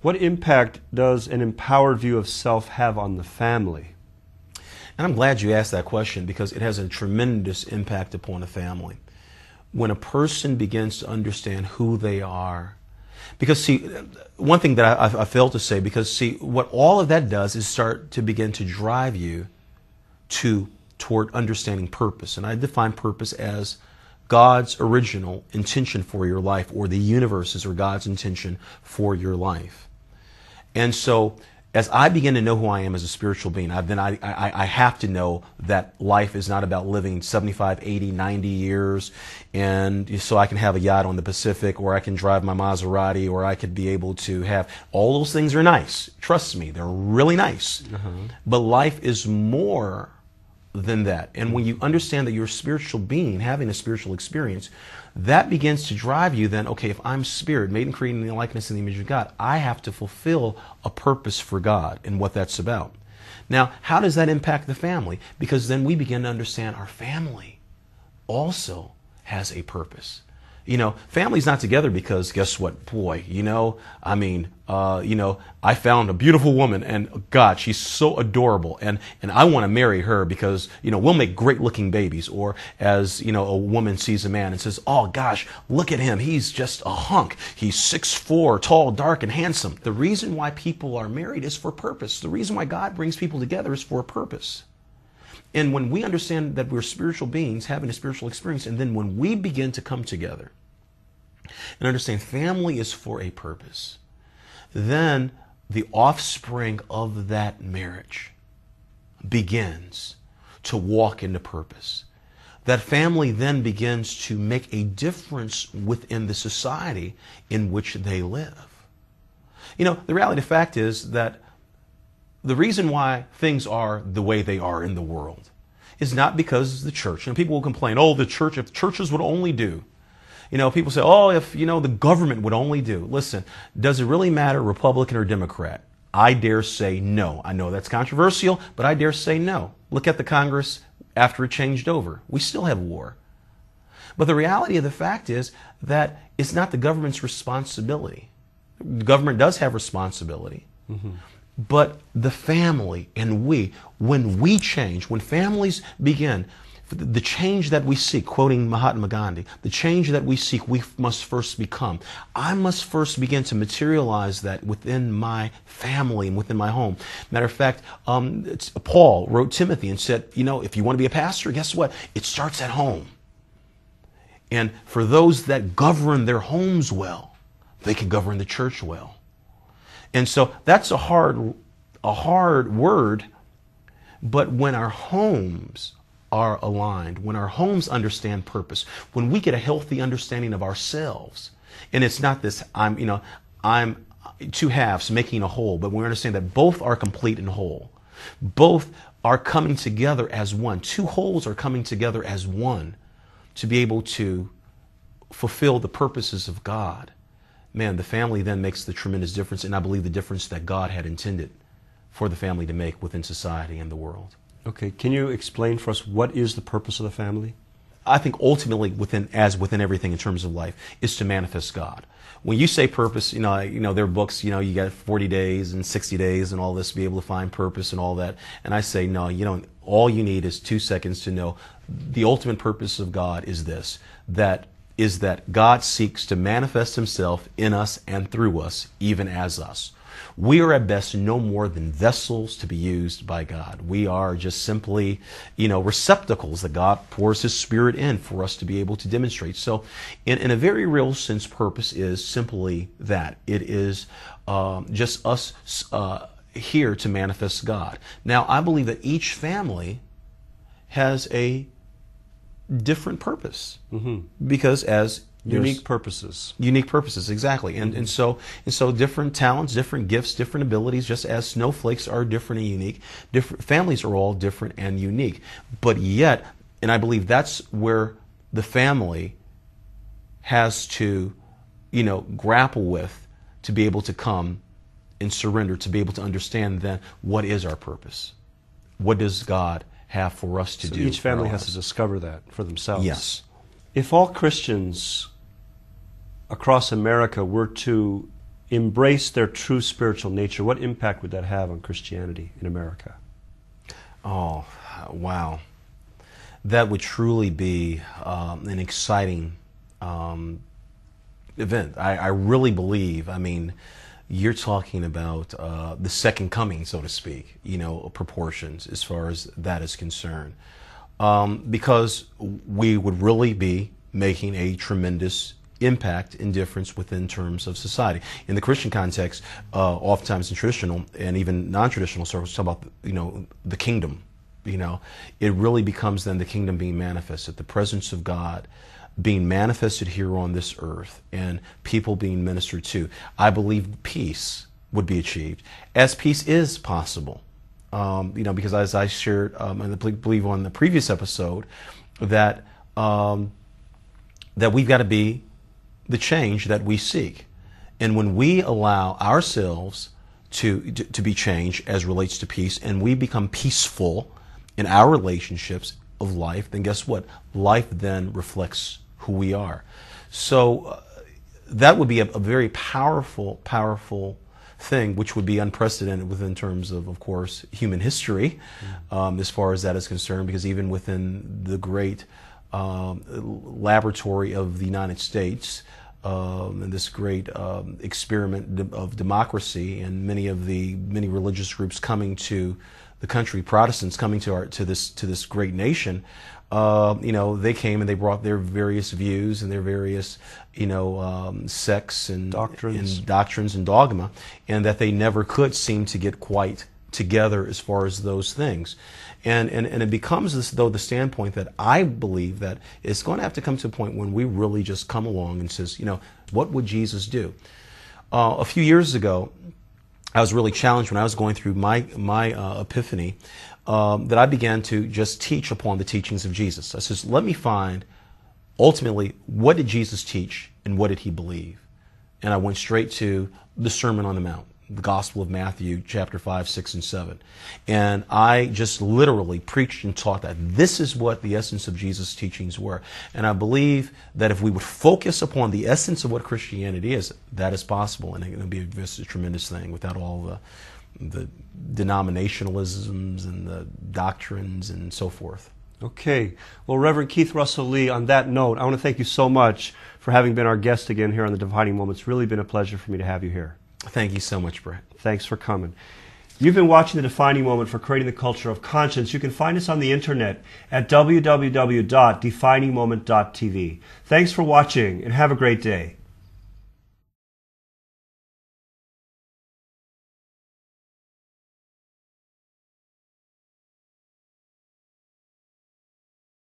What impact does an empowered view of self have on the family? And I'm glad you asked that question, because it has a tremendous impact upon a family. When a person begins to understand who they are, because see, one thing that I failed to say, because see, what all of that does is start to begin to drive you toward understanding purpose. And I define purpose as God's original intention for your life, or the universe's or God's intention for your life. And so as I begin to know who I am as a spiritual being, then I have to know that life is not about living 75, 80, 90 years, and so I can have a yacht on the Pacific, or I can drive my Maserati, or I could be able to have, all those things are nice. Trust me, they're really nice. But life is more than that. And when you understand that you're a spiritual being, having a spiritual experience, that begins to drive you then, okay, if I'm spirit, made and created in the likeness and the image of God, I have to fulfill a purpose for God and what that's about. Now, how does that impact the family? Because then we begin to understand our family also has a purpose. You know, family's not together because guess what? Boy, I found a beautiful woman, and God, she's so adorable, and I want to marry her because, we'll make great looking babies. Or as, a woman sees a man and says, oh gosh, look at him. He's just a hunk. He's 6'4", tall, dark, and handsome. The reason why people are married is for purpose. The reason why God brings people together is for a purpose. And when we understand that we're spiritual beings having a spiritual experience, and then when we begin to come together and understand family is for a purpose, then the offspring of that marriage begins to walk into purpose. That family then begins to make a difference within the society in which they live. The reality of the fact is that the reason why things are the way they are in the world is not because the church. People will complain, oh, the church, if churches would only do. People say, oh, if, the government would only do. Listen, does it really matter, Republican or Democrat? I dare say no. I know that's controversial, but I dare say no. Look at the Congress after it changed over. We still have war. But the reality of the fact is that it's not the government's responsibility. The government does have responsibility. But the family and when we change, when families begin, the change that we seek, quoting Mahatma Gandhi, the change that we seek, we must first become. I must first begin to materialize that within my family and within my home. Matter of fact, Paul wrote Timothy and said, if you want to be a pastor, guess what? It starts at home. And for those that govern their homes well, they can govern the church well. And so that's a hard word, but when our homes are aligned, when our homes understand purpose, when we get a healthy understanding of ourselves, and it's not this, I'm two halves making a whole, but we understand that both are complete and whole. Both are coming together as one. Two wholes are coming together as one to be able to fulfill the purposes of God. Man, the family then makes the tremendous difference, and I believe the difference that God had intended for the family to make within society and the world. Okay, can you explain for us what is the purpose of the family? I think ultimately, within everything in terms of life, is to manifest God. When you say purpose, there are books, you got 40 days and 60 days and all this to be able to find purpose and all that. And I say, no, you don't. All you need is 2 seconds to know the ultimate purpose of God is this, that God seeks to manifest himself in us and through us, even as us. We are at best no more than vessels to be used by God. We are just simply, receptacles that God pours his Spirit in for us to be able to demonstrate. So in a very real sense, purpose is simply that. It is just us here to manifest God. Now, I believe that each family has a different purpose because as unique purposes, exactly, and so different talents, different gifts, different abilities, just as snowflakes are different and unique. Different families are all different and unique, but yet, and I believe that's where the family has to, grapple with to be able to come and surrender, to be able to understand then what is our purpose, what does God have for us to do. Each family has to discover that for themselves. Yes. If all Christians across America were to embrace their true spiritual nature, what impact would that have on Christianity in America? Oh, wow. That would truly be an exciting event. I really believe, I mean, you're talking about the second coming, so to speak, proportions as far as that is concerned. Because we would really be making a tremendous impact and difference within terms of society. In the Christian context, oftentimes in traditional and even non-traditional circles, talk about the kingdom. It really becomes then the kingdom being manifested, the presence of God being manifested here on this earth, and people being ministered to. I believe peace would be achieved, as peace is possible. Because as I shared, I believe on the previous episode, that we've got to be the change that we seek. And when we allow ourselves to be changed as relates to peace, and we become peaceful in our relationships of life, then guess what? Life then reflects who we are. So that would be a very powerful thing, which would be unprecedented within terms of course, human history, as far as that is concerned, because even within the great laboratory of the United States, and this great experiment of democracy, and many religious groups coming to the country, Protestants coming to this great nation, they came and they brought their various views and their various sects and doctrines and dogma, and that they never could seem to get quite together as far as those things. And it becomes this, though, the standpoint that I believe that it's going to have to come to a point when we really just come along and says, what would Jesus do? A few years ago, I was really challenged when I was going through my epiphany, that I began to just teach upon the teachings of Jesus. I says, let me find, ultimately, what did Jesus teach and what did he believe? And I went straight to the Sermon on the Mount, the Gospel of Matthew, chapter 5, 6, and 7. And I just literally preached and taught that this is what the essence of Jesus' teachings were. And I believe that if we would focus upon the essence of what Christianity is, that is possible. And it would be just a tremendous thing without all the denominationalisms and the doctrines and so forth. Okay. Well, Reverend Keith Russell Lee, on that note, I want to thank you so much for having been our guest again here on The Defining Moment. It's really been a pleasure for me to have you here. Thank you so much, Bret. Thanks for coming. You've been watching The Defining Moment for Creating the Culture of Conscience. You can find us on the internet at www.definingmoment.tv. Thanks for watching and have a great day.